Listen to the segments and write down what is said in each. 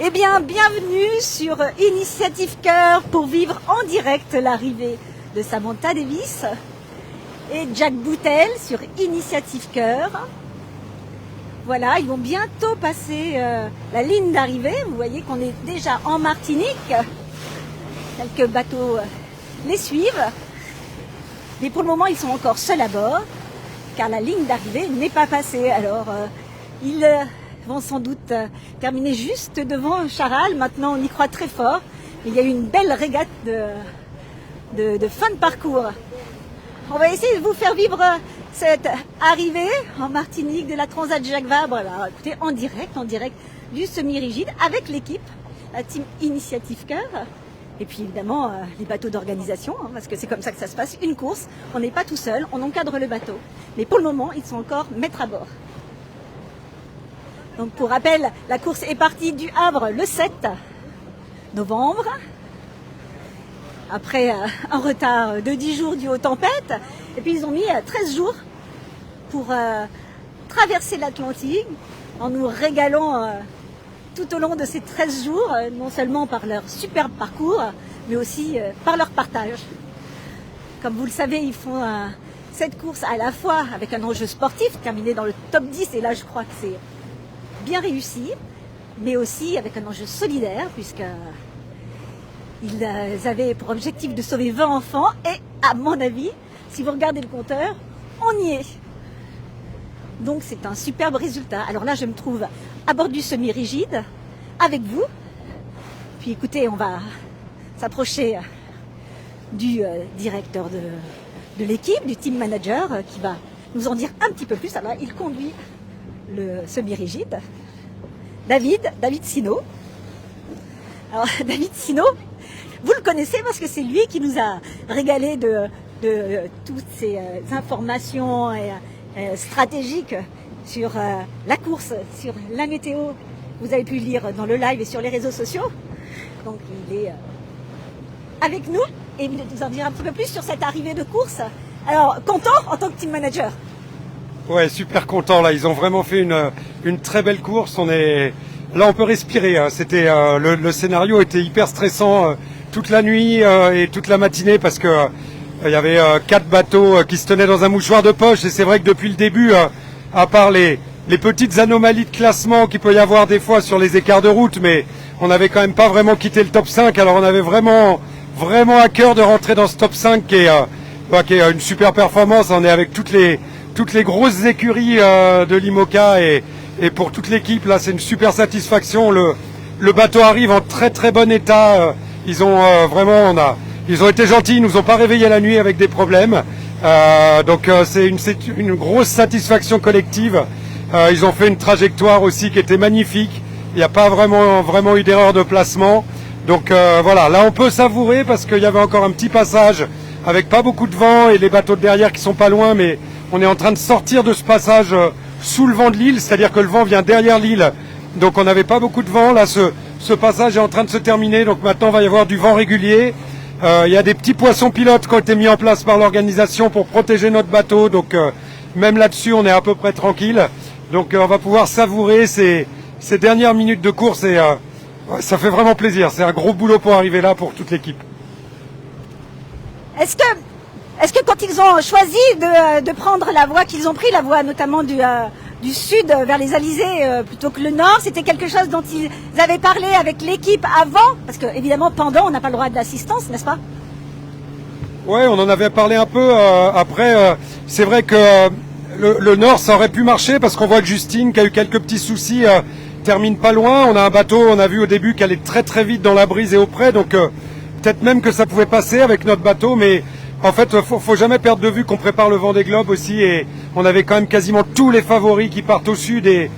Eh bien, bienvenue sur Initiative Cœur pour vivre en direct l'arrivée de Samantha Davis et Jack Boutel sur Initiative Cœur. Voilà, ils vont bientôt passer la ligne d'arrivée. Vous voyez qu'on est déjà en Martinique. Quelques bateaux les suivent. Mais pour le moment, ils sont encore seuls à bord, car la ligne d'arrivée n'est pas passée. Alors, ils vont sans doute terminer juste devant Charal. Maintenant, on y croit très fort. Il y a eu une belle régate de fin de parcours. On va essayer de vous faire vivre cette arrivée en Martinique de la Transat Jacques Vabre. Alors, écoutez, en direct du semi-rigide avec l'équipe, la team Initiative Cœur. Et puis évidemment, les bateaux d'organisation, parce que c'est comme ça que ça se passe. Une course, on n'est pas tout seul, on encadre le bateau. Mais pour le moment, ils sont encore maîtres à bord. Donc pour rappel, la course est partie du Havre le 7 novembre. Après un retard de 10 jours dû aux tempêtes. Et puis ils ont mis 13 jours pour traverser l'Atlantique en nous régalant tout au long de ces 13 jours, non seulement par leur superbe parcours, mais aussi par leur partage. Comme vous le savez, ils font cette course à la fois avec un enjeu sportif, terminé dans le top 10, et là je crois que c'est bien réussi, mais aussi avec un enjeu solidaire, puisqu'ils avaient pour objectif de sauver 20 enfants, et à mon avis, si vous regardez le compteur, on y est. Donc c'est un superbe résultat. Alors là, je me trouve à bord du semi-rigide, avec vous. Puis écoutez, on va s'approcher du directeur de l'équipe, du team manager, qui va nous en dire un petit peu plus. Alors là, il conduit le semi-rigide, David Sino. Alors David Sino, vous le connaissez parce que c'est lui qui nous a régalé de toutes ces informations stratégiques sur la course, sur la météo. Vous avez pu lire dans le live et sur les réseaux sociaux. Donc il est avec nous et il va nous en dire un petit peu plus sur cette arrivée de course. Alors, content en tant que team manager? Ouais, super content là. Ils ont vraiment fait une très belle course. Là, on peut respirer. Hein. C'était le scénario était hyper stressant toute la nuit et toute la matinée parce que il y avait 4 bateaux qui se tenaient dans un mouchoir de poche. Et c'est vrai que depuis le début, à part les petites anomalies de classement qu'il peut y avoir des fois sur les écarts de route, mais on n'avait quand même pas vraiment quitté le top 5. Alors on avait vraiment à cœur de rentrer dans ce top 5 qui est une super performance. On est avec toutes les grosses écuries de l'IMOCA et pour toute l'équipe, là, c'est une super satisfaction. Le bateau arrive en très très bon état. Ils ont ils ont été gentils, ils nous ont pas réveillés la nuit avec des problèmes. Donc c'est une grosse satisfaction collective. Ils ont fait une trajectoire aussi qui était magnifique. Il n'y a pas vraiment eu d'erreur de placement. Donc voilà, là on peut savourer parce qu'il y avait encore un petit passage avec pas beaucoup de vent et les bateaux de derrière qui sont pas loin, mais on est en train de sortir de ce passage sous le vent de l'île, c'est-à-dire que le vent vient derrière l'île. Donc on n'avait pas beaucoup de vent. Là, ce passage est en train de se terminer. Donc maintenant, il va y avoir du vent régulier. Il y a des petits poissons pilotes qui ont été mis en place par l'organisation pour protéger notre bateau. Donc même là-dessus, on est à peu près tranquille. Donc on va pouvoir savourer ces dernières minutes de course et ça fait vraiment plaisir. C'est un gros boulot pour arriver là pour toute l'équipe. Est-ce que quand ils ont choisi de prendre la voie qu'ils ont pris, la voie notamment du sud vers les Alizés plutôt que le nord, c'était quelque chose dont ils avaient parlé avec l'équipe avant? Parce que évidemment pendant on n'a pas le droit de l'assistance, n'est-ce pas? Ouais, on en avait parlé un peu. Après, c'est vrai que le nord ça aurait pu marcher parce qu'on voit que Justine qui a eu quelques petits soucis termine pas loin. On a un bateau, on a vu au début qu'elle est très très vite dans la brise et au près, donc peut-être même que ça pouvait passer avec notre bateau, mais en fait, faut jamais perdre de vue qu'on prépare le Vendée Globe aussi et on avait quand même quasiment tous les favoris qui partent au sud et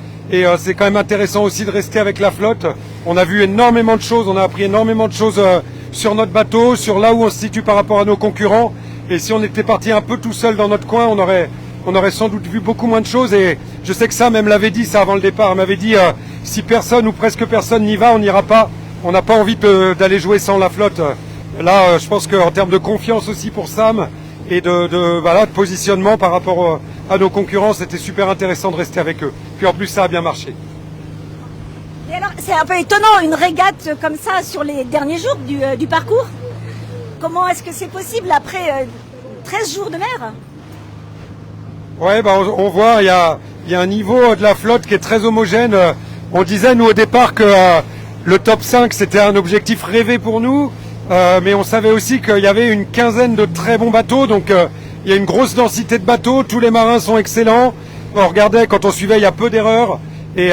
c'est quand même intéressant aussi de rester avec la flotte. On a vu énormément de choses, on a appris énormément de choses sur notre bateau, sur là où on se situe par rapport à nos concurrents. Et si on était parti un peu tout seul dans notre coin, on aurait sans doute vu beaucoup moins de choses. Et je sais que ça, même l'avait dit ça avant le départ, elle m'avait dit si personne ou presque personne n'y va, on n'ira pas. On n'a pas envie d'aller jouer sans la flotte. Là, je pense qu'en termes de confiance aussi pour Sam et de positionnement par rapport à nos concurrents, c'était super intéressant de rester avec eux. Puis en plus, ça a bien marché. Et alors, c'est un peu étonnant, une régate comme ça sur les derniers jours du parcours. Comment est-ce que c'est possible après 13 jours de mer? Ouais, bah on voit, il y a un niveau de la flotte qui est très homogène. On disait, nous, au départ, que le top 5, c'était un objectif rêvé pour nous. Mais on savait aussi qu'il y avait une quinzaine de très bons bateaux. Donc, il y a une grosse densité de bateaux. Tous les marins sont excellents. On regardait, quand on suivait, il y a peu d'erreurs. Et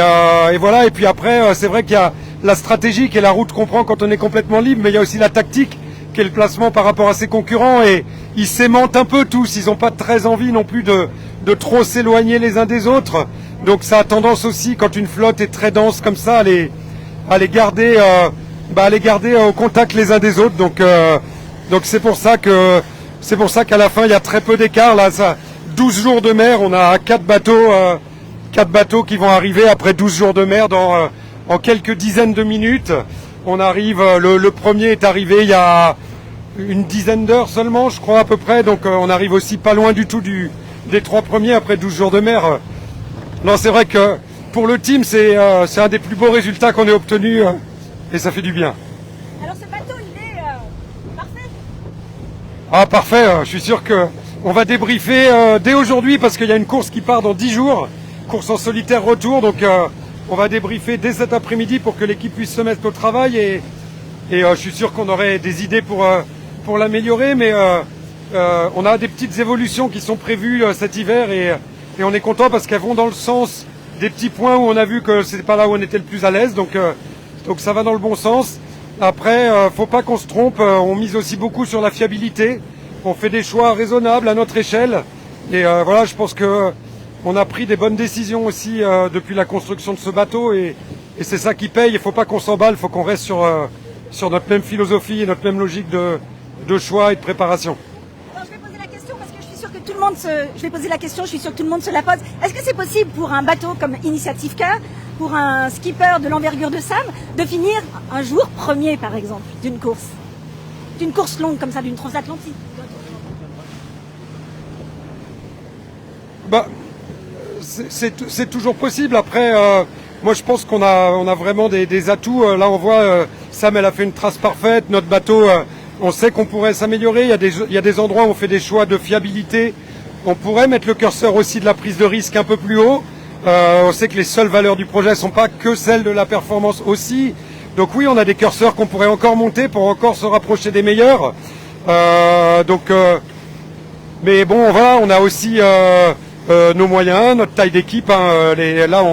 voilà. Et puis après, c'est vrai qu'il y a la stratégie qui est la route qu'on prend quand on est complètement libre. Mais il y a aussi la tactique qui est le placement par rapport à ses concurrents. Et ils s'aimantent un peu tous. Ils n'ont pas très envie non plus de trop s'éloigner les uns des autres. Donc ça a tendance aussi, quand une flotte est très dense comme ça, à les garder au contact les uns des autres. Donc c'est pour ça qu'à la fin il y a très peu d'écart. Là, 12 jours de mer, on a 4 bateaux qui vont arriver après 12 jours de mer en quelques dizaines de minutes. On arrive, le premier est arrivé il y a une dizaine d'heures seulement, je crois à peu près. Donc on arrive aussi pas loin du tout des 3 premiers après 12 jours de mer. Non, c'est vrai que pour le team, c'est un des plus beaux résultats qu'on ait obtenus et ça fait du bien. Alors ce bateau, il est parfait? Ah, parfait, je suis sûr qu'on va débriefer dès aujourd'hui parce qu'il y a une course qui part dans 10 jours, course en solitaire retour, donc on va débriefer dès cet après-midi pour que l'équipe puisse se mettre au travail et je suis sûr qu'on aurait des idées pour l'améliorer, mais on a des petites évolutions qui sont prévues cet hiver et on est content parce qu'elles vont dans le sens des petits points où on a vu que c'est pas là où on était le plus à l'aise, donc ça va dans le bon sens. Après, faut pas qu'on se trompe, on mise aussi beaucoup sur la fiabilité, on fait des choix raisonnables à notre échelle et voilà, je pense que on a pris des bonnes décisions aussi depuis la construction de ce bateau et c'est ça qui paye. Il faut pas qu'on s'emballe, il faut qu'on reste sur notre même philosophie et notre même logique de choix et de préparation. Alors, je vais poser la question parce que je suis sûre que tout le monde se la pose. Est-ce que c'est possible pour un bateau comme Initiative Cœur, pour un skipper de l'envergure de Sam, de finir un jour premier, par exemple, d'une course longue comme ça, d'une transatlantique? Bah, c'est toujours possible. Après, moi je pense qu'on a vraiment des atouts. Là on voit, Sam elle a fait une trace parfaite. Notre bateau, on sait qu'on pourrait s'améliorer. Il y a des endroits où on fait des choix de fiabilité. On pourrait mettre le curseur aussi de la prise de risque un peu plus haut. On sait que les seules valeurs du projet ne sont pas que celles de la performance aussi. Donc oui, on a des curseurs qu'on pourrait encore monter pour encore se rapprocher des meilleurs. Mais bon, voilà, on a aussi nos moyens, notre taille d'équipe. Là,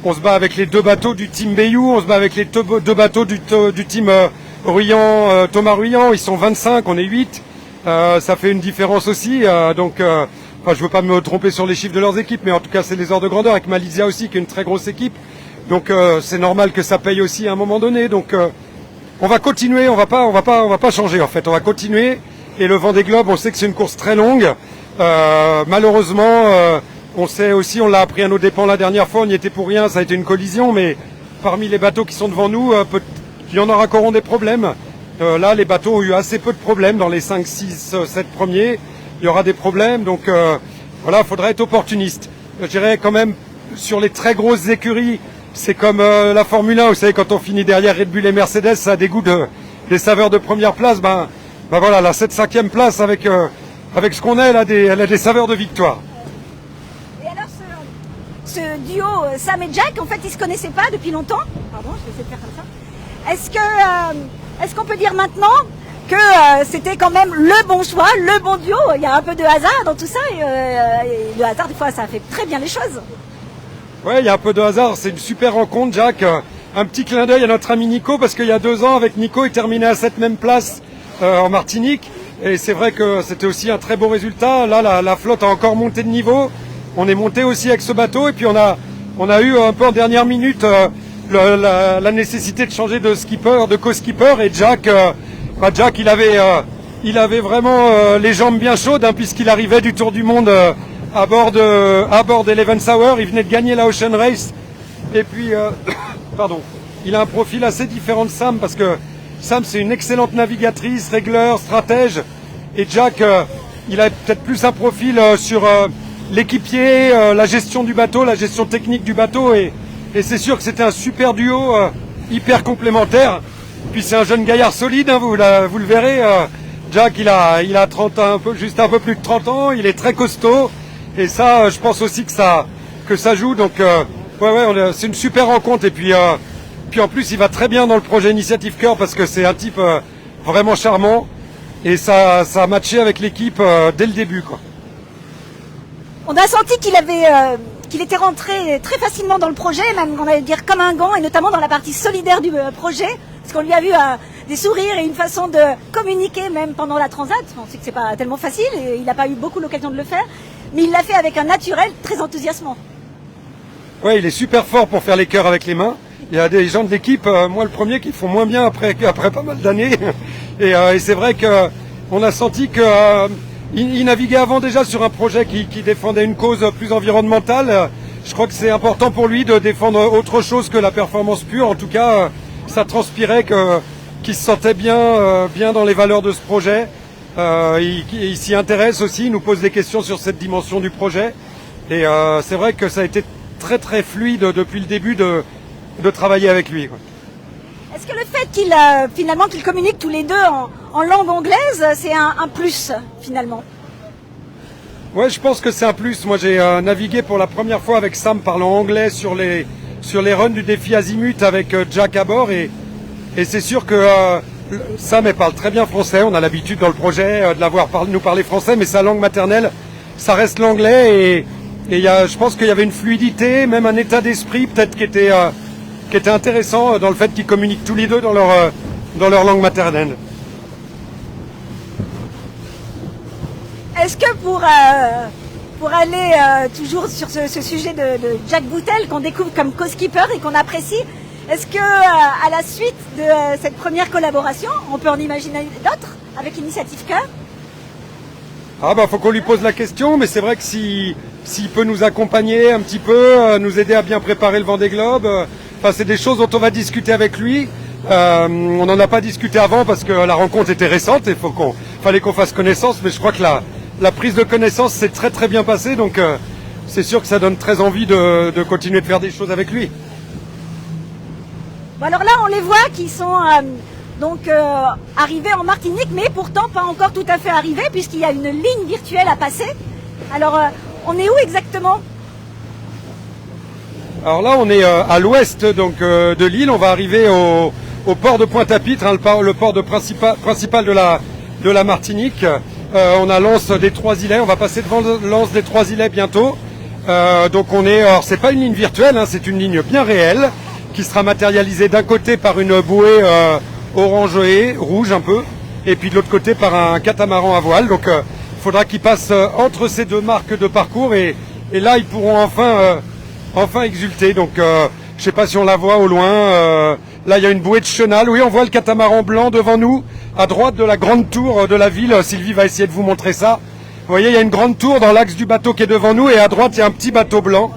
on se bat avec les 2 bateaux du team Bayou, on se bat avec les 2 bateaux du team Ruyant, Thomas Ruyant. Ils sont 25, on est 8. Ça fait une différence aussi. Je veux pas me tromper sur les chiffres de leurs équipes, mais en tout cas, c'est les ordres de grandeur. Avec Malaysia aussi, qui est une très grosse équipe. Donc, c'est normal que ça paye aussi à un moment donné. Donc, on va continuer. On va pas changer en fait. On va continuer. Et le Vendée Globe, on sait que c'est une course très longue. Malheureusement, on sait aussi, on l'a appris à nos dépens la dernière fois, on n'y était pour rien, ça a été une collision, mais parmi les bateaux qui sont devant nous, il y en aura encore des problèmes. Là, les bateaux ont eu assez peu de problèmes dans les 5, 6, 7 premiers. Il y aura des problèmes, donc voilà, il faudra être opportuniste. Je dirais quand même, sur les très grosses écuries, c'est comme la Formule 1, vous savez, quand on finit derrière Red Bull et Mercedes, ça a des goûts des saveurs de première place. Ben voilà, là, cette 5e place avec ce qu'on a, elle a des saveurs de victoire. Et alors ce duo Sam et Jack, en fait, ils se connaissaient pas depuis longtemps. Pardon, je vais essayer de faire comme ça. Est-ce qu'on peut dire maintenant que c'était quand même le bon choix, le bon duo? Il y a un peu de hasard dans tout ça et le hasard, des fois, ça fait très bien les choses. Ouais, il y a un peu de hasard. C'est une super rencontre, Jack. Un petit clin d'œil à notre ami Nico, parce qu'il y a 2 ans, avec Nico, il terminait à cette même place en Martinique. Et c'est vrai que c'était aussi un très beau résultat. Là, la flotte a encore monté de niveau. On est monté aussi avec ce bateau. Et puis on a eu un peu en dernière minute la nécessité de changer de skipper, de co-skipper. Et Jack, il avait vraiment les jambes bien chaudes, hein, puisqu'il arrivait du Tour du Monde à bord d'Eleven Hour. Il venait de gagner la Ocean Race. Et puis, il a un profil assez différent de Sam, parce que Sam, c'est une excellente navigatrice, régleur, stratège. Et Jack, il a peut-être plus un profil sur l'équipier, la gestion du bateau, la gestion technique du bateau. Et Et c'est sûr que c'était un super duo, hyper complémentaire. Puis c'est un jeune gaillard solide, hein, vous le verrez. Jack, il a 30 ans, juste un peu plus de 30 ans, il est très costaud. Et ça, je pense aussi que ça joue. Donc, c'est une super rencontre. Et puis en plus, il va très bien dans le projet Initiative Cœur parce que c'est un type vraiment charmant. Et ça a matché avec l'équipe dès le début, quoi. On a senti qu'il était rentré très facilement dans le projet, même on allait dire comme un gant, et notamment dans la partie solidaire du projet, parce qu'on lui a vu des sourires et une façon de communiquer même pendant la transat. On sait que c'est pas tellement facile et il n'a pas eu beaucoup l'occasion de le faire, mais il l'a fait avec un naturel très enthousiasmant. Ouais, il est super fort pour faire les chœurs avec les mains. Il y a des gens de l'équipe, moi le premier, qui font moins bien après pas mal d'années. Et c'est vrai que on a senti que il naviguait avant déjà sur un projet qui défendait une cause plus environnementale. Je crois que c'est important pour lui de défendre autre chose que la performance pure. En tout cas, ça transpirait qu'il se sentait bien dans les valeurs de ce projet. Il s'y intéresse aussi, il nous pose des questions sur cette dimension du projet. Et c'est vrai que ça a été très très fluide depuis le début de travailler avec lui, quoi. Est-ce que le fait qu'ils communiquent tous les deux en langue anglaise, c'est un plus finalement? Ouais, je pense que c'est un plus. Moi, j'ai navigué pour la première fois avec Sam parlant anglais sur les runs du défi Azimut avec Jack à bord, et c'est sûr que Sam parle très bien français. On a l'habitude dans le projet de l'avoir nous parler français, mais sa langue maternelle, ça reste l'anglais, et je pense qu'il y avait une fluidité, même un état d'esprit peut-être qui était intéressant dans le fait qu'ils communiquent tous les deux dans leur langue maternelle. Est-ce que pour aller toujours sur ce sujet de Jack Boutel qu'on découvre comme co-skipper et qu'on apprécie, est-ce que à la suite de cette première collaboration, on peut en imaginer d'autres avec Initiative Cœur? Faut qu'on lui pose la question, mais c'est vrai que s'il peut nous accompagner un petit peu, nous aider à bien préparer le Vendée Globe, c'est des choses dont on va discuter avec lui. On n'en a pas discuté avant parce que la rencontre était récente et fallait qu'on fasse connaissance, mais je crois que la prise de connaissance s'est très très bien passée, donc c'est sûr que ça donne très envie de continuer de faire des choses avec lui. Bon, alors là, on les voit qui sont arrivés en Martinique, mais pourtant pas encore tout à fait arrivés puisqu'il y a une ligne virtuelle à passer. Alors, on est où exactement? Alors là, on est à l'ouest de l'île. On va arriver au port de Pointe-à-Pitre, hein, le port principal de la Martinique. On a l'anse des Trois-Îlets. On va passer devant l'anse des Trois-Îlets bientôt. Alors c'est pas une ligne virtuelle, hein, c'est une ligne bien réelle qui sera matérialisée d'un côté par une bouée orangée, rouge un peu, et puis de l'autre côté par un catamaran à voile. Donc il faudra qu'ils passent entre ces deux marques de parcours, et là ils pourront enfin exulter. Donc je sais pas si on la voit au loin. Là il y a une bouée de chenal. Oui, on voit le catamaran blanc devant nous, à droite de la grande tour de la ville. Sylvie va essayer de vous montrer ça. Vous voyez, il y a une grande tour dans l'axe du bateau qui est devant nous, et à droite il y a un petit bateau blanc.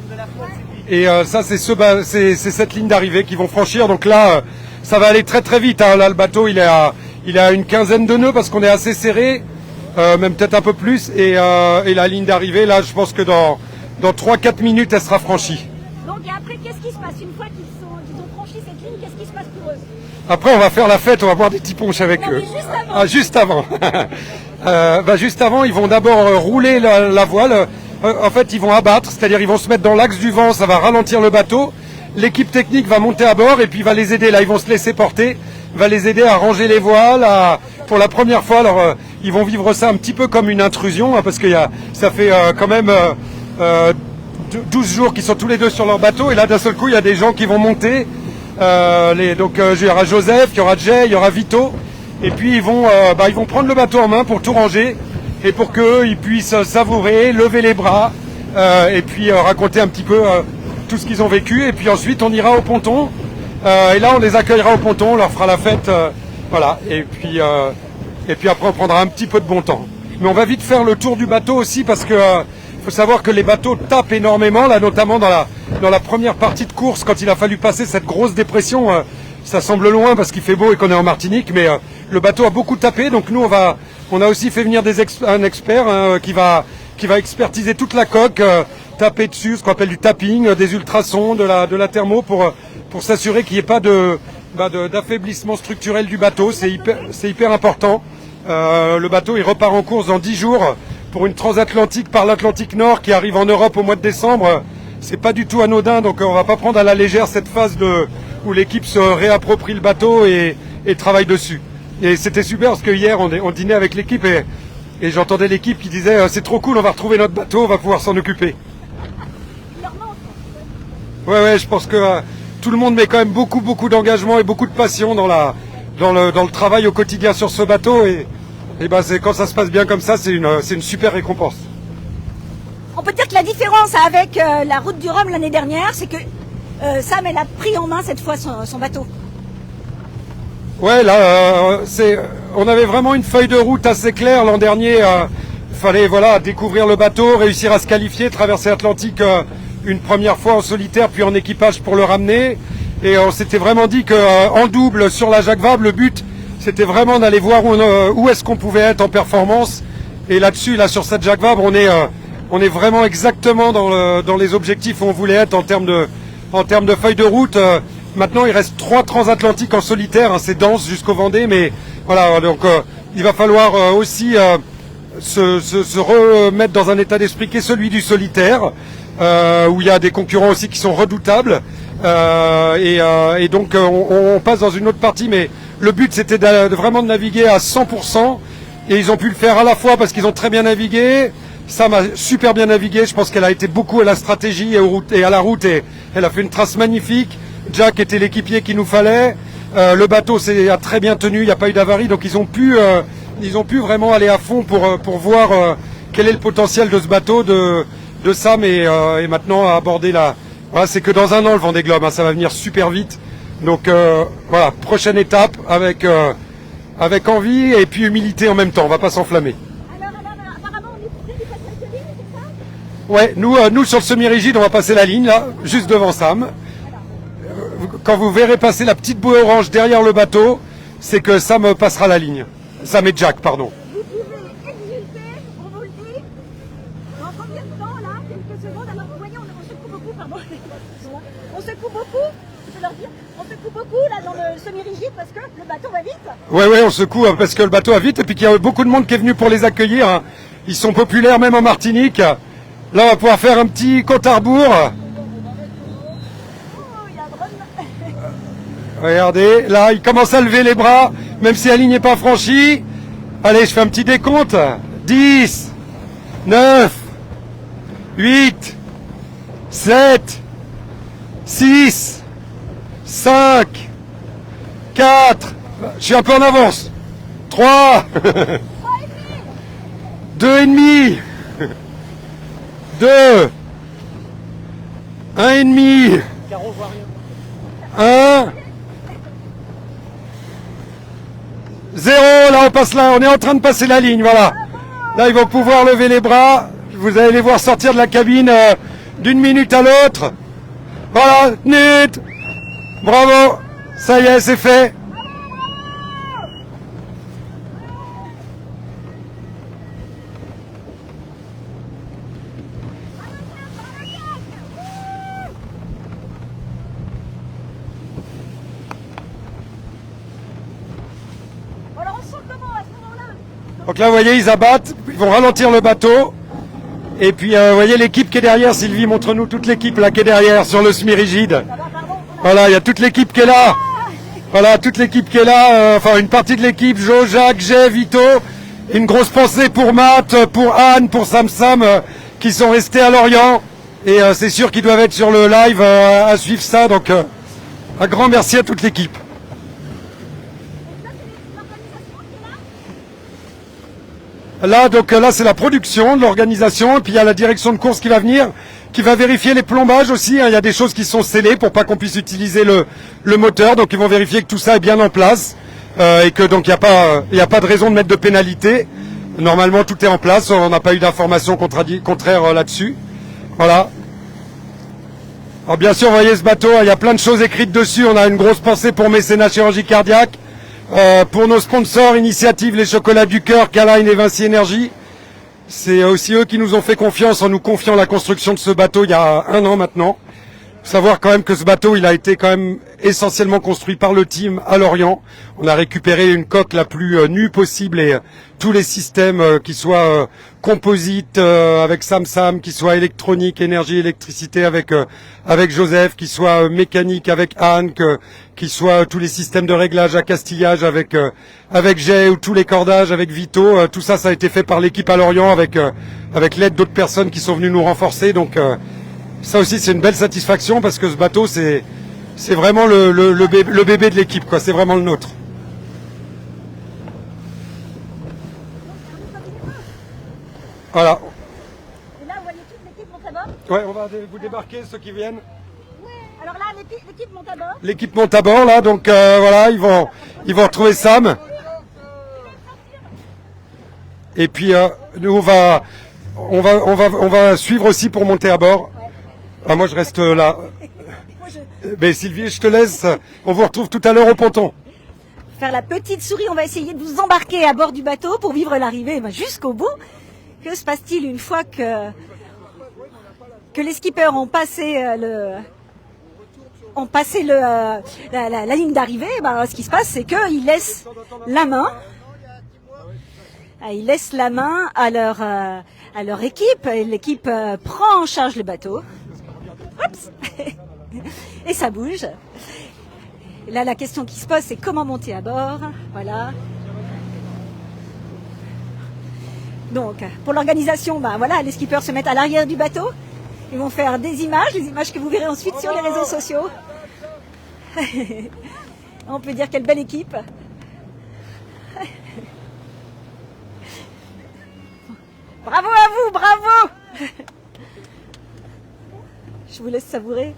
Et ça c'est cette ligne d'arrivée qu'ils vont franchir. Donc là ça va aller très très vite, hein. Là le bateau il est à une quinzaine de nœuds parce qu'on est assez serré, même peut-être un peu plus. Et la ligne d'arrivée, là je pense que dans 3-4 minutes elle sera franchie. Donc et après qu'est-ce qui se passe une fois qu'ils ont franchi cette ligne? Qu'est-ce qui se passe pour eux? Après on va faire la fête, on va boire des petits punchs avec eux. Juste avant. Juste avant, ils vont d'abord rouler la voile. En fait, ils vont abattre, c'est-à-dire ils vont se mettre dans l'axe du vent, ça va ralentir le bateau. L'équipe technique va monter à bord et puis va les aider. Là, ils vont se laisser porter, va les aider à ranger les voiles. Pour la première fois, alors ils vont vivre ça un petit peu comme une intrusion, hein, parce que ça fait quand même 12 jours qu'ils sont tous les deux sur leur bateau. Et là, d'un seul coup, il y a des gens qui vont monter. Il y aura Joseph, il y aura Jay, il y aura Vito. Et puis ils vont prendre le bateau en main pour tout ranger et pour qu'eux ils puissent savourer, lever les bras et puis raconter un petit peu tout ce qu'ils ont vécu. Et puis ensuite on ira au ponton et là on les accueillera au ponton, on leur fera la fête, voilà. Et puis après on prendra un petit peu de bon temps. Mais on va vite faire le tour du bateau aussi parce que faut savoir que les bateaux tapent énormément là, notamment dans la première partie de course quand il a fallu passer cette grosse dépression. Ça semble loin parce qu'il fait beau et qu'on est en Martinique, mais le bateau a beaucoup tapé. Donc nous, on a aussi fait venir un expert, hein, qui va expertiser toute la coque, taper dessus, ce qu'on appelle du tapping, des ultrasons, de la thermo pour s'assurer qu'il n'y ait pas d'affaiblissement structurel du bateau. C'est hyper important. Le bateau il repart en course dans 10 jours pour une transatlantique par l'Atlantique Nord qui arrive en Europe au mois de décembre. C'est pas du tout anodin, donc on va pas prendre à la légère cette phase où l'équipe se réapproprie le bateau et travaille dessus. Et c'était super parce que hier on dînait avec l'équipe et j'entendais l'équipe qui disait c'est trop cool, on va retrouver notre bateau, on va pouvoir s'en occuper. Ouais, je pense que tout le monde met quand même beaucoup d'engagement et beaucoup de passion dans le travail au quotidien sur ce bateau et c'est quand ça se passe bien comme ça, c'est une super récompense. On peut dire que la différence avec la route du Rhum l'année dernière, c'est que Sam elle a pris en main cette fois son bateau. Ouais, là, on avait vraiment une feuille de route assez claire l'an dernier. Fallait découvrir le bateau, réussir à se qualifier, traverser l'Atlantique une première fois en solitaire, puis en équipage pour le ramener. Et on s'était vraiment dit qu'en double sur la Jacques Vabre, le but c'était vraiment d'aller voir où est-ce qu'on pouvait être en performance. Et là-dessus, sur cette Jacques Vabre, on est vraiment exactement dans les objectifs où on voulait être en termes de feuille de route. Maintenant, il reste 3 transatlantiques en solitaire, c'est dense jusqu'au Vendée, mais voilà, donc il va falloir aussi se remettre dans un état d'esprit qui est celui du solitaire, où il y a des concurrents aussi qui sont redoutables, et donc on passe dans une autre partie, mais le but c'était vraiment de naviguer à 100%, et ils ont pu le faire à la fois parce qu'ils ont très bien navigué. Sam a super bien navigué, je pense qu'elle a été beaucoup à la stratégie et à la route, et elle a fait une trace magnifique. Jack était l'équipier qu'il nous fallait. Le bateau a très bien tenu, il n'y a pas eu d'avarie, donc ils ont pu vraiment aller à fond pour voir quel est le potentiel de ce bateau de Sam et maintenant aborder Voilà, c'est que dans un an le Vendée Globe, ça va venir super vite. Donc voilà, prochaine étape avec envie et puis humilité en même temps, on va pas s'enflammer. Alors, apparemment on est prêt de passer cette ligne, c'est ça? Ouais, nous sur le semi-rigide, on va passer la ligne là, juste devant Sam. Quand vous verrez passer la petite bouée orange derrière le bateau, c'est que Sam passera la ligne. Sam et Jack, pardon. Vous pouvez exulter, on vous le dit. Dans combien de temps là? Quelques secondes. Alors vous voyez, on secoue beaucoup, pardon. On secoue beaucoup, je peux leur dire, on secoue beaucoup là dans le semi-rigide parce que le bateau va vite. Ouais, on secoue parce que le bateau va vite et puis qu'il y a beaucoup de monde qui est venu pour les accueillir. Ils sont populaires même en Martinique. Là, on va pouvoir faire un petit compte à rebours. Regardez, là, il commence à lever les bras, même si la ligne n'est pas franchie. Allez, je fais un petit décompte. 10, 9, 8, 7, 6, 5, 4, je suis un peu en avance. 3, 2 et demi, 2, 1 et demi, 1, 0, là on passe là, on est en train de passer la ligne, voilà. Là ils vont pouvoir lever les bras, vous allez les voir sortir de la cabine d'une minute à l'autre. Voilà, minute. Bravo, ça y est, c'est fait. Donc là, vous voyez, ils abattent, ils vont ralentir le bateau. Et puis, vous voyez l'équipe qui est derrière. Sylvie, montre-nous toute l'équipe là qui est derrière sur le semi-rigide. Voilà, il y a toute l'équipe qui est là. Voilà, toute l'équipe qui est là. Enfin, une partie de l'équipe, Jo, Jacques, Jay, Vito. Une grosse pensée pour Matt, pour Anne, pour Sam, qui sont restés à Lorient. Et c'est sûr qu'ils doivent être sur le live à suivre ça. Donc, un grand merci à toute l'équipe. Là, c'est la production, de l'organisation, et puis il y a la direction de course qui va venir, qui va vérifier les plombages aussi. Il y a des choses qui sont scellées pour pas qu'on puisse utiliser le moteur, donc ils vont vérifier que tout ça est bien en place et que donc il n'y a pas de raison de mettre de pénalité. Normalement, tout est en place. On n'a pas eu d'informations contraires là-dessus. Voilà. Alors bien sûr, vous voyez ce bateau, il y a plein de choses écrites dessus. On a une grosse pensée pour Mécénat Chirurgie Cardiaque. Pour nos sponsors, Initiative Les Chocolats du Cœur, Caline et Vinci Énergie. C'est aussi eux qui nous ont fait confiance en nous confiant la construction de ce bateau il y a 1 an maintenant. Savoir quand même que ce bateau, il a été quand même essentiellement construit par le team à Lorient. On a récupéré une coque la plus nue possible et tous les systèmes qui soient composites avec Sam, qui soient électronique, énergie, électricité avec Joseph, qui soient mécanique avec Anne, qui soient tous les systèmes de réglage à castillage avec Jay ou tous les cordages avec Vito. Tout ça, ça a été fait par l'équipe à Lorient avec l'aide d'autres personnes qui sont venues nous renforcer. Donc ça aussi, c'est une belle satisfaction parce que ce bateau, c'est vraiment le bébé de l'équipe, quoi. C'est vraiment le nôtre. Voilà. Et là, vous voyez toute l'équipe monte à bord. Ouais, on va vous débarquer, ceux qui viennent. Alors là, l'équipe monte à bord. L'équipe monte à bord, là, donc voilà, ils vont retrouver Sam. Et puis, nous, on va suivre aussi pour monter à bord. Ah, moi, je reste là. Mais Sylvie, je te laisse. On vous retrouve tout à l'heure au ponton. Faire la petite souris, on va essayer de vous embarquer à bord du bateau pour vivre l'arrivée jusqu'au bout. Que se passe-t-il une fois que les skippers ont passé la ligne d'arrivée? Ce qui se passe, c'est qu'ils laissent la main. Ils laissent la main à leur équipe. Et l'équipe prend en charge le bateau. Oups. Et ça bouge. Et là, la question qui se pose, c'est comment monter à bord. Voilà. Donc, pour l'organisation, voilà, les skippers se mettent à l'arrière du bateau. Ils vont faire des images, les images que vous verrez ensuite sur les réseaux sociaux. On peut dire quelle belle équipe. Bravo à vous, bravo. Je vous laisse savourer.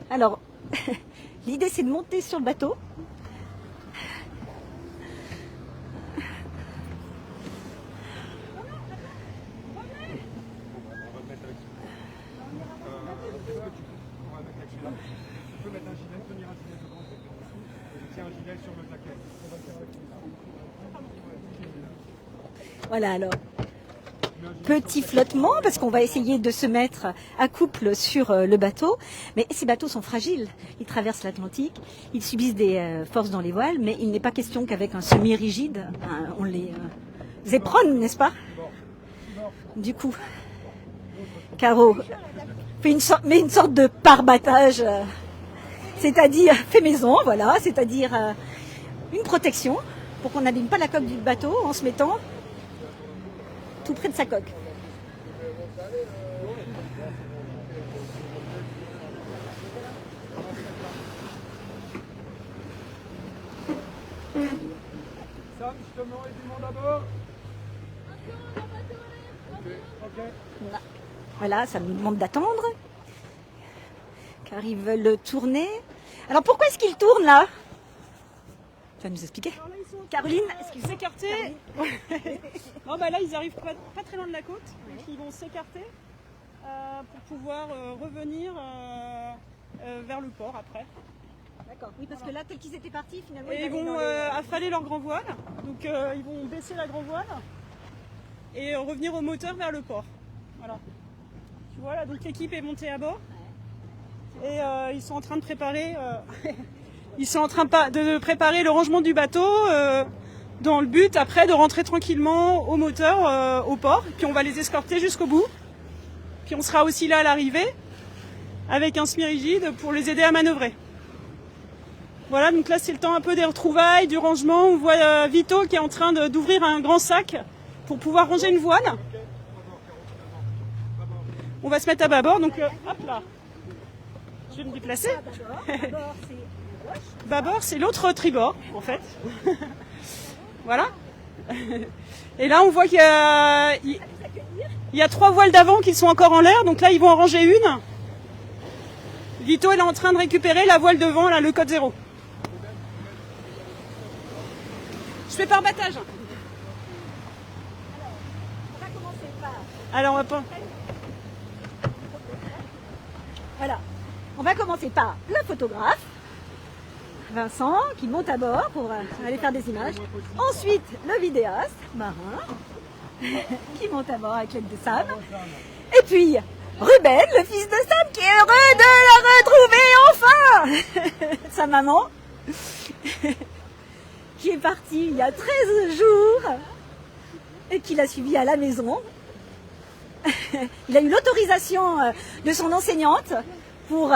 Alors, l'idée c'est de monter sur le bateau. Voilà, alors, petit flottement, parce qu'on va essayer de se mettre à couple sur le bateau. Mais ces bateaux sont fragiles, ils traversent l'Atlantique, ils subissent des forces dans les voiles, mais il n'est pas question qu'avec un semi-rigide, on les éperonne, n'est-ce pas? Du coup, Caro fait une sorte de pare-battage, c'est-à-dire fait maison, voilà, c'est-à-dire une protection pour qu'on n'abîme pas la coque du bateau en se mettant tout près de sa coque. Sam, justement, et du monde à bord. Voilà, ça nous demande d'attendre, car ils veulent tourner. Alors pourquoi est-ce qu'ils tournent là? Tu vas nous expliquer. Caroline, est-ce qu'ils s'écarter? Non, là ils arrivent pas très loin de la côte, donc ils vont s'écarter pour pouvoir revenir vers le port après. D'accord, oui, parce que là, tel qu'ils étaient partis, finalement, ils vont affaler leur grand voile, donc ils vont baisser la grand voile et revenir au moteur vers le port. Voilà. Tu vois là, donc l'équipe est montée à bord et ils sont en train de préparer. Ils sont en train de préparer le rangement du bateau dans le but après de rentrer tranquillement au moteur, au port. Puis on va les escorter jusqu'au bout. Puis on sera aussi là à l'arrivée avec un semi-rigide pour les aider à manœuvrer. Voilà, donc là c'est le temps un peu des retrouvailles, du rangement. On voit Vito qui est en train d'ouvrir un grand sac pour pouvoir ranger une voile. On va se mettre à bâbord, donc hop là. Je vais me déplacer. Bâbord, c'est l'autre tribord, en fait. Voilà. Et là, on voit qu'il y a 3 voiles d'avant qui sont encore en l'air. Donc là, ils vont en ranger une. Vito, elle est en train de récupérer la voile devant, là, le code 0. Je fais par battage. On va commencer par... Alors, on va pas... Voilà. On va commencer par le photographe, Vincent, qui monte à bord pour aller faire des images. Ensuite, le vidéaste, Marin, qui monte à bord avec l'aide de Sam. Et puis, Ruben, le fils de Sam, qui est heureux de la retrouver enfin. Sa maman, qui est partie il y a 13 jours et qui l'a suivi à la maison. Il a eu l'autorisation de son enseignante pour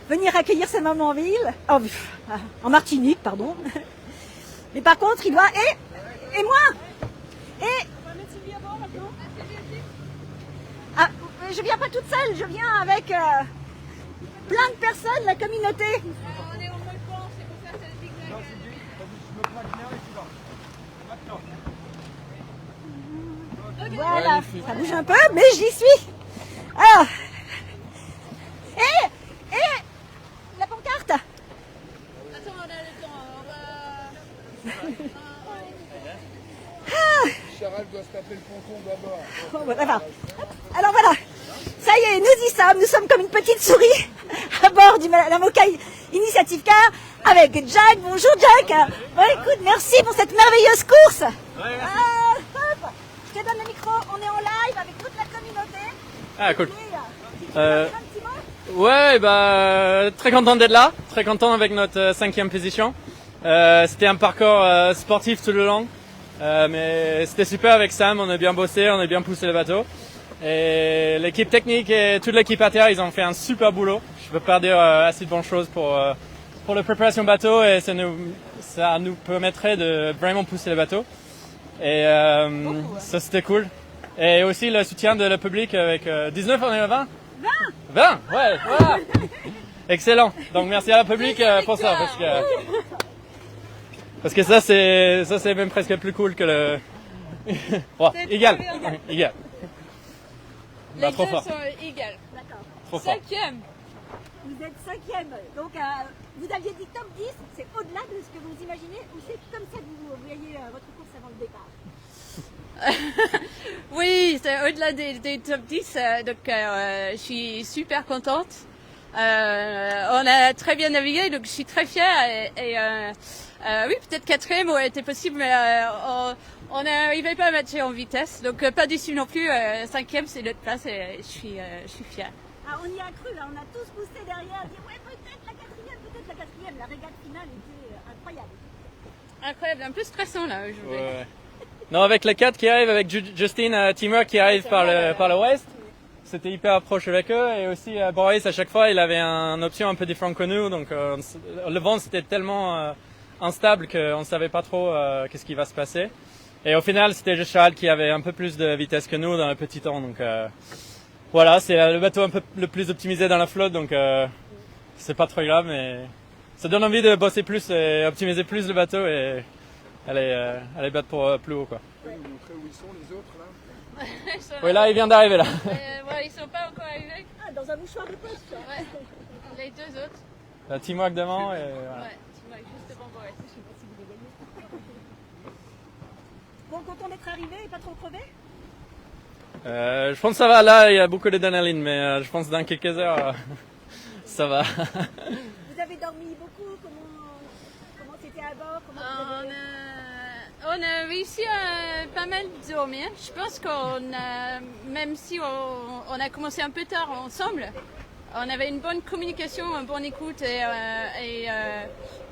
venir accueillir sa maman en ville, en Martinique, pardon. Mais par contre, il doit... Et moi Et... Ah, je viens pas toute seule, je viens avec plein de personnes, la communauté. On est au volcan, c'est pour ça que ça se dit que... Voilà, ça bouge un peu, mais j'y suis. Alors, et la pancarte. Attends, on a le temps, on va... Charles doit se taper le ponton d'abord. Bon, voilà. Alors voilà, ça y est, nous y sommes. Nous sommes comme une petite souris à bord la Moka Initiative Car avec Jack. Bonjour Jack. Bon, écoute, merci pour cette merveilleuse course. Hop, je te donne le micro. On est en live avec toute la communauté. Ah cool. Si tu veux dire un petit mot. Ouais, bah très content d'être là, très content avec notre 5e position. C'était un parcours sportif tout le long, mais c'était super avec Sam. On a bien bossé, on a bien poussé le bateau. Et l'équipe technique et toute l'équipe à terre, ils ont fait un super boulot. Je peux pas dire assez de bonnes choses pour la préparation bateau, et ça nous permettrait de vraiment pousser le bateau. Et ça c'était cool. Et aussi le soutien de le public avec 19, on est à 20 20, ouais, voilà. Excellent. Donc merci à le public pour ça, parce que ça c'est même presque plus cool que le... Bon, égal. Les Pas trop deux fort. sont égales. D'accord. Trop fort. 5e. Vous êtes 5e. Donc vous aviez dit top 10. C'est au-delà de ce que vous imaginez, ou c'est comme ça que vous voyez votre course avant le départ? Oui, c'est au-delà des top 10, donc je suis super contente. On a très bien navigué, donc je suis très fière. Oui, peut-être 4e aurait été possible, mais on n'arrivait pas à matcher en vitesse, donc pas déçu non plus. 5e, c'est notre place et je suis fière. Ah, on y a cru, là. On a tous poussé derrière, dit ouais, peut-être la 4e. La régate finale était incroyable. Incroyable, un peu stressant là aujourd'hui. Ouais. Non, avec les 4 qui arrivent, avec Justine Teamer qui arrive par l'ouest, c'était hyper proche avec eux. Et aussi Boris, à chaque fois, il avait une option un peu différente que nous. Donc le vent, c'était tellement instable qu'on ne savait pas trop qu'est-ce qui va se passer. Et au final, c'était juste Charles qui avait un peu plus de vitesse que nous dans le petit temps. Donc voilà, c'est le bateau un peu le plus optimisé dans la flotte. Donc c'est pas trop grave, mais ça donne envie de bosser plus et optimiser plus le bateau et aller battre pour plus haut, quoi. Vous pouvez nous montrer où ils sont les autres là? Ils sont Oui, là, il vient d'arriver là. ouais, ils sont pas encore arrivés. Ah, dans un mouchoir de poche. Ouais. Les deux autres. La teamwork devant et voilà. Ouais, tu vois, juste devant Boris. Bon, content d'être arrivé et pas trop crevé? Je pense que ça va, là il y a beaucoup d'adrénaline, mais je pense que dans quelques heures ça va. Vous avez dormi beaucoup? Comment c'était à bord? On a réussi à pas mal dormir. Je pense qu'on a, même si on a commencé un peu tard ensemble, on avait une bonne communication, une bonne écoute et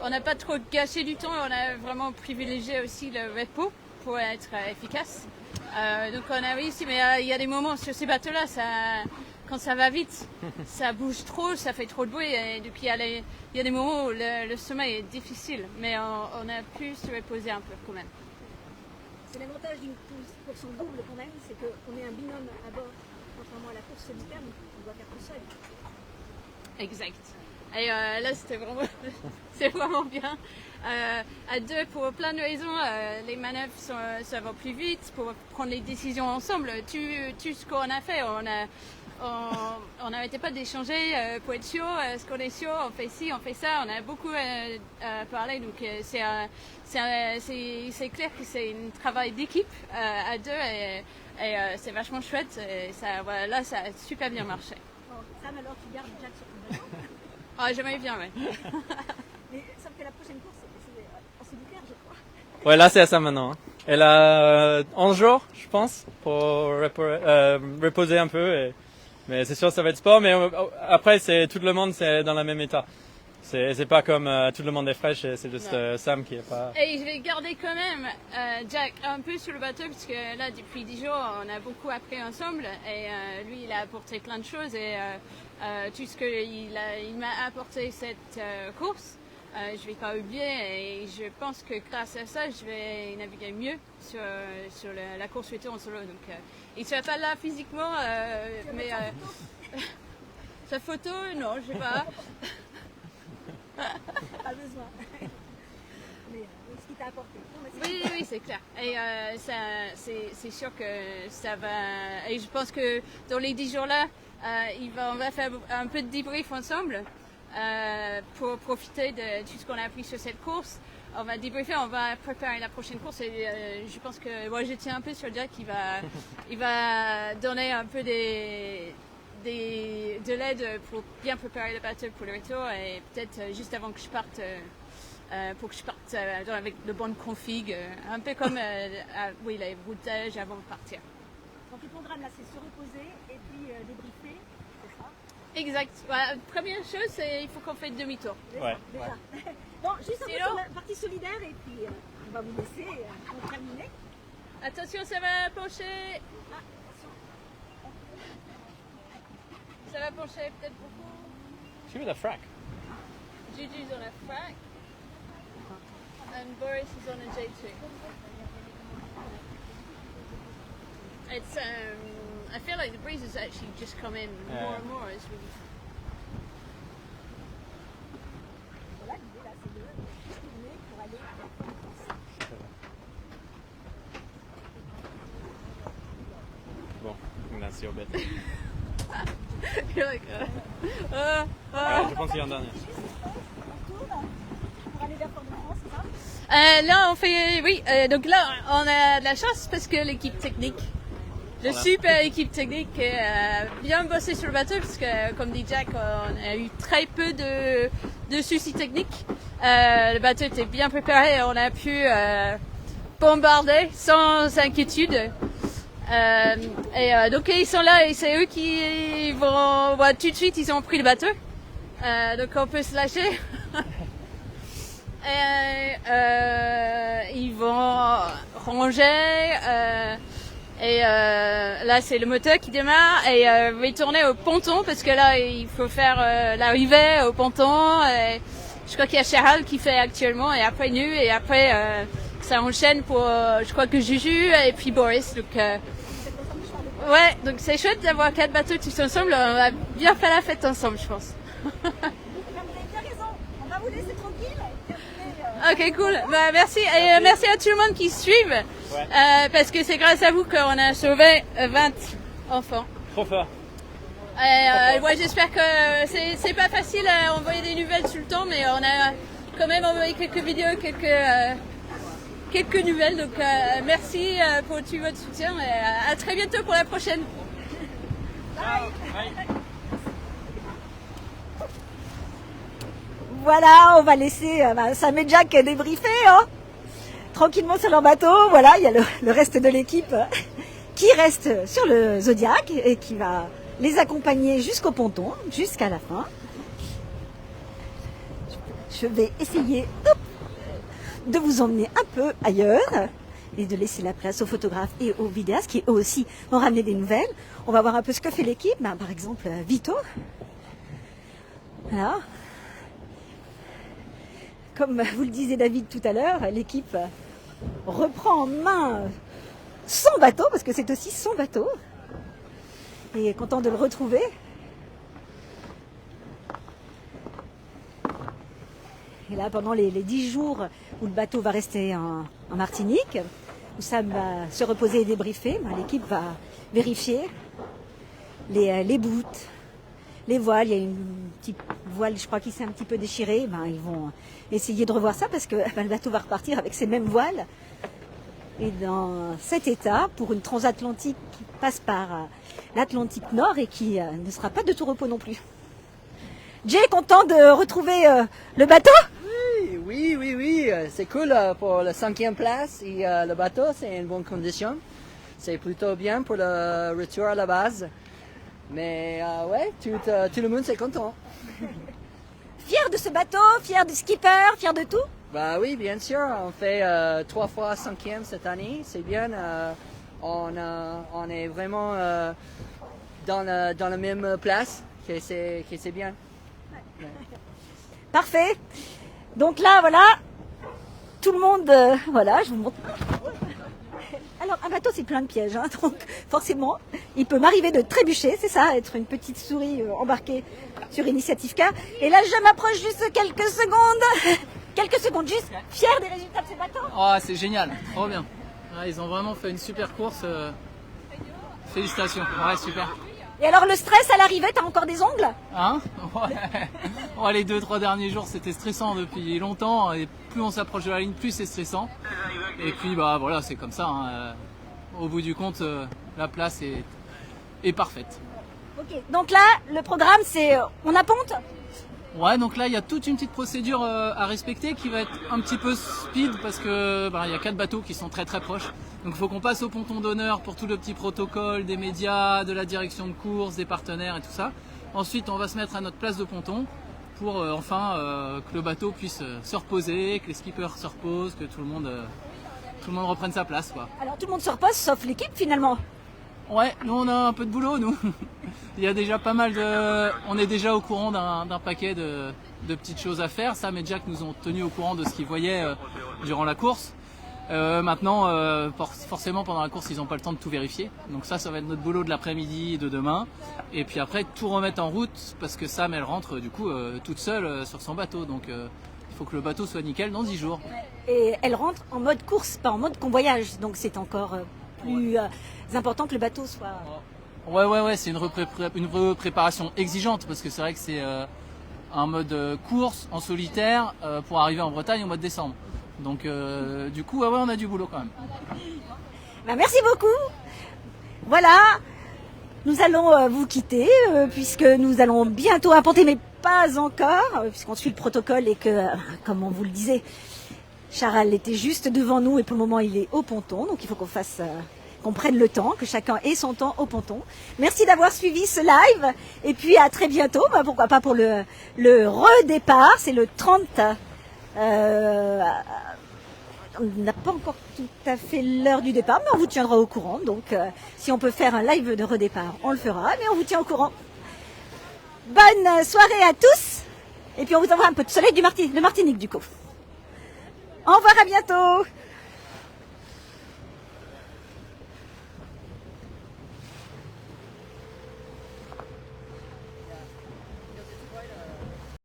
on n'a pas trop gâché du temps. On a vraiment privilégié aussi le repos pour être efficace. Donc on a réussi, mais il y a des moments sur ces bateaux-là, quand ça va vite, ça bouge trop, ça fait trop de bruit. Et donc il y a des moments où le sommeil est difficile, mais on a pu se reposer un peu quand même. C'est l'avantage d'une course en double quand même, c'est qu'on est un binôme à bord, contrairement à la course solitaire, on doit faire tout seul. Exact. Et là, c'est vraiment bien. À deux, pour plein de raisons, les manœuvres ça va plus vite pour prendre les décisions ensemble. Tu ce qu'on a fait, on n'arrêtait pas d'échanger pour être sûr, est-ce qu'on est sûr, on fait ci, on fait ça. On a beaucoup parlé, donc c'est clair que c'est un travail d'équipe à deux et c'est vachement chouette. Et ça, voilà, là, ça a super bien marché. Sam, alors tu gardes Jack sur ton bateau. Ah, j'aimerais bien, ouais. Mais sauf que la prochaine course, c'est en solitaire, je crois. Ouais, là c'est à ça maintenant. Hein. Elle a 11 jours, je pense, pour reposer un peu. Mais c'est sûr, ça va être sport. Mais après, c'est tout le monde, c'est dans le même état. C'est pas comme tout le monde est fraîche, c'est juste Sam qui est pas. Et je vais garder quand même Jack un peu sur le bateau parce que là, depuis 10 jours, on a beaucoup appris ensemble. Et lui, il a apporté plein de choses. Et tout ce qu'il m'a apporté cette course, je vais pas oublier. Et je pense que grâce à ça, je vais naviguer mieux sur la course retour en solo. Donc, il ne sera pas là physiquement, mais sa photo, non, je sais pas. Pas besoin. Mais ce qui t'a apporté. Oui, c'est clair. Et c'est sûr que ça va. Et je pense que dans les 10 jours-là, on va faire un peu de débrief ensemble pour profiter de tout ce qu'on a appris sur cette course. On va débriefer, on va préparer la prochaine course. Et je pense que moi, je tiens un peu sur Jack. Il va donner un peu de l'aide pour bien préparer le bateau pour le retour et peut-être juste avant que je parte, pour que je parte avec de bonnes configs, un peu comme les routages avant de partir. Donc le programme là, c'est se reposer et puis débriefer, c'est ça? Exact. Voilà, première chose, c'est il faut qu'on fasse demi-tour. Ouais. Déjà. Bon, juste un peu Sinon- sur la partie solidaire et puis on va vous laisser pour terminer. Attention, ça va pencher. Ça va pencher peut-être beaucoup. She with a frac. Juju's on a frac. And Boris is on a J2. It's I feel like the breeze has actually just come in more and more as we. Voilà, l'idée là, c'est de tourner pour aller à la fin de course. Bon, merci au bête. You're like, Je pense qu'il y a un dernier. On tourne pour aller vers Fort-de-France, c'est ça? Là, on fait, oui. Donc là, on a de la chance parce que l'équipe technique, de super équipe technique, a bien bossé sur le bateau parce que, comme dit Jack, on a eu très peu de soucis techniques. Le bateau était bien préparé, on a pu bombarder sans inquiétude. Donc ils sont là et c'est eux qui vont, tout de suite ils ont pris le bateau. Donc on peut se lâcher. Ils vont ranger là c'est le moteur qui démarre et va tourner au ponton parce que là il faut faire l'arrivée au ponton et je crois qu'il y a Cheryl qui fait actuellement et après nous et après ça enchaîne pour je crois que Juju et puis Boris donc ouais donc c'est chouette d'avoir 4 bateaux tous ensemble, on va bien faire la fête ensemble je pense. Vous avez bien raison, on va vous laisser tranquille. Ok, cool. Bah, merci. Et merci à tout le monde qui suivent. Parce que c'est grâce à vous qu'on a sauvé 20 enfants. Trop fort. Ouais, j'espère que c'est pas facile à envoyer des nouvelles tout le temps, mais on a quand même envoyé quelques vidéos, quelques nouvelles. Donc merci pour tout votre soutien et à très bientôt pour la prochaine. Voilà, on va laisser Sam et Jack débriefer tranquillement sur leur bateau. Voilà, il y a le reste de l'équipe qui reste sur le Zodiac et qui va les accompagner jusqu'au ponton, jusqu'à la fin. Je vais essayer de vous emmener un peu ailleurs et de laisser la place aux photographes et aux vidéastes qui eux aussi vont ramener des nouvelles. On va voir un peu ce que fait l'équipe. Par exemple, Vito. Voilà. Comme vous le disait David tout à l'heure, l'équipe reprend en main son bateau, parce que c'est aussi son bateau. Et est content de le retrouver. Et là, pendant les 10 jours où le bateau va rester en Martinique, où Sam va se reposer et débriefer, l'équipe va vérifier les bouts, les voiles. Il y a une petite voile, je crois, qui s'est un petit peu déchirée. Ils vont essayer de revoir ça parce que le bateau va repartir avec ces mêmes voiles. Et dans cet état, pour une transatlantique qui passe par l'Atlantique Nord et qui ne sera pas de tout repos non plus. Jay, content de retrouver le bateau? Oui, c'est cool pour la 5e place et le bateau c'est en bonne condition. C'est plutôt bien pour le retour à la base. Mais ouais, tout le monde c'est content. Fier de ce bateau, fier du skipper, fier de tout? Bah oui, bien sûr, on fait 3 fois 5e cette année, c'est bien. On est vraiment dans la même place, que c'est bien. Parfait. Donc là, voilà, tout le monde, voilà, je vous montre. Alors, un bateau, c'est plein de pièges, hein, donc forcément, il peut m'arriver de trébucher, c'est ça, être une petite souris embarquée sur Initiative Car. Et là, je m'approche juste quelques secondes juste, fier des résultats de ce bateau. Oh, c'est génial, trop bien. Ouais, ils ont vraiment fait une super course. Félicitations, ouais, super. Et alors, le stress à l'arrivée, t'as encore des ongles? Hein? Ouais. Oh, les 2-3 derniers jours, c'était stressant depuis longtemps. Et plus on s'approche de la ligne, plus c'est stressant. Et puis, bah voilà, c'est comme ça. Hein. Au bout du compte, la place est parfaite. Ok, donc là, le programme, c'est on apponte? Ouais, donc là, il y a toute une petite procédure à respecter qui va être un petit peu speed parce que il y a 4 bateaux qui sont très très proches. Donc il faut qu'on passe au ponton d'honneur pour tout le petit protocole des médias, de la direction de course, des partenaires et tout ça. Ensuite, on va se mettre à notre place de ponton pour que le bateau puisse se reposer, que les skippers se reposent, que tout le monde reprenne sa place, quoi. Alors tout le monde se repose, sauf l'équipe finalement. Ouais, nous on a un peu de boulot, nous. Il y a déjà pas mal de... On est déjà au courant d'un paquet de petites choses à faire. Sam et Jack nous ont tenus au courant de ce qu'ils voyaient durant la course. Maintenant, forcément pendant la course, ils n'ont pas le temps de tout vérifier. Donc ça va être notre boulot de l'après-midi et de demain. Et puis après, tout remettre en route parce que Sam, elle rentre du coup toute seule sur son bateau. Donc il faut que le bateau soit nickel dans 10 jours. Et elle rentre en mode course, pas en mode convoyage. Donc c'est encore plus important que le bateau soit... Ouais, c'est une préparation exigeante parce que c'est vrai que c'est un mode course en solitaire pour arriver en Bretagne au mois de décembre. Donc du coup, ouais, on a du boulot quand même. Bah, merci beaucoup. Voilà, nous allons vous quitter puisque nous allons bientôt apponter, mais pas encore, puisqu'on suit le protocole et que, comme on vous le disait, Charal était juste devant nous et pour le moment il est au ponton, donc il faut qu'on prenne le temps, que chacun ait son temps au ponton. Merci d'avoir suivi ce live et puis à très bientôt, pourquoi pas pour le redépart, c'est le 30. On n'a pas encore tout à fait l'heure du départ, mais on vous tiendra au courant. Donc si on peut faire un live de redépart, on le fera, mais on vous tient au courant. Bonne soirée à tous et puis on vous envoie un peu de soleil de Martinique du coup. Au revoir, à bientôt.